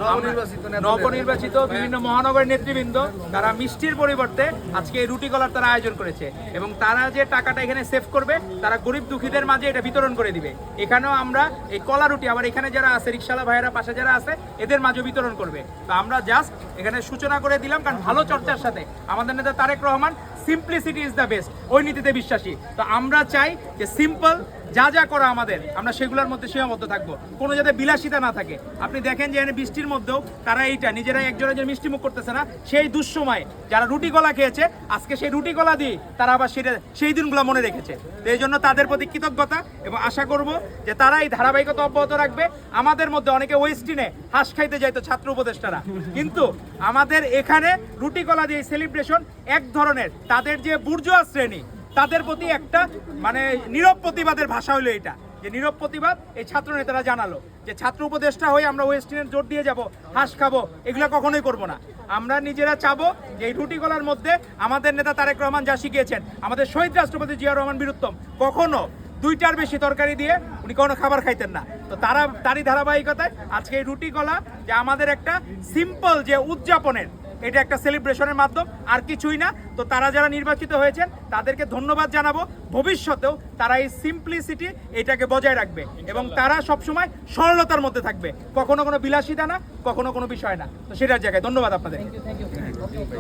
নবনির্বাচিত বিভিন্ন মহানগরের নেতৃবৃন্দ তারা মিষ্টির পরিবর্তে আজকে এই রুটি কলার তারা আয়োজন করেছে এবং তারা যে টাকাটা এখানে সেভ করবে তারা গরিব দুঃখীদের মাঝে এটা বিতরণ করে দিবে। এখানেও আমরা এই কলা রুটি আবার এখানে যারা আছে রিকশালা ভাইয়েরা পাশে যারা আছে এদের মাঝে বিতরণ করবে। তো আমরা জাস্ট এখানে সূচনা করে দিলাম, কারণ ভালো চর্চার সাথে আমাদের নেতা Tarique Rahman simplicity is the best, ওই নীতিতে বিশ্বাসী। তো আমরা চাই যে সিম্পল যা যা করা আমাদের আমরা সেগুলোর মধ্যে সীমাবদ্ধ থাকবো, কোনো যাতে বিলাসিতা না থাকে। আপনি দেখেন যে এখানে বৃষ্টির মধ্যেও তারা এইটা নিজেরা একজনের মিষ্টি মুখ করতেছে না, সেই দুঃসময় যারা রুটি কলা খেয়েছে আজকে সেই রুটি কলা দিয়ে তারা আবার সেই দিনগুলো মনে রেখেছে। তো এই জন্য তাদের প্রতি কৃতজ্ঞতা এবং আশা করব যে তারা এই ধারাবাহিকতা অব্যাহত রাখবে। আমাদের মধ্যে অনেকে ওয়েস্টিনে হাঁস খাইতে যাইতো ছাত্র উপদেষ্টারা, কিন্তু আমাদের এখানে রুটি কলা দিয়ে সেলিব্রেশন এক ধরনের তাদের যে বুর্জোয়া শ্রেণী তাদের প্রতি একটা মানে নীরব প্রতিবাদের ভাষা হলো এটা, যে নীরব প্রতিবাদ এই ছাত্র নেতারা জানালো যে ছাত্র উপদেষ্টা হয়ে আমরা ওয়েস্টিনের জোর দিয়ে যাব, হাঁস খাবো, এগুলো কখনোই করব না। আমরা নিজেরা চাবো যে এই রুটি কলার মধ্যে আমাদের নেতা তারেক রহমান যা শিখিয়েছেন, আমাদের শহীদ রাষ্ট্রপতি জিয়াউর রহমান বীরুত্তম কখনো 2টার বেশি তরকারি দিয়ে উনি কোনো খাবার খাইতেন না। তো তারই ধারাবাহিকতায় আজকে এই রুটি কলা যে আমাদের একটা সিম্পল যে উদযাপনের, এটা একটা সেলিব্রেশনের মাধ্যম, আর কিছুই না। তো তারা যারা নির্বাচিত হয়েছেন তাদেরকে ধন্যবাদ জানাবো। ভবিষ্যতেও তারা এই সিম্পলিসিটি এটাকে বজায় রাখবে এবং তারা সবসময় সরলতার মধ্যে থাকবে, কখনো কোনো বিলাসিতা না, কখনো কোনো বিষয় না। তো সেটার জায়গায় ধন্যবাদ আপনাদের।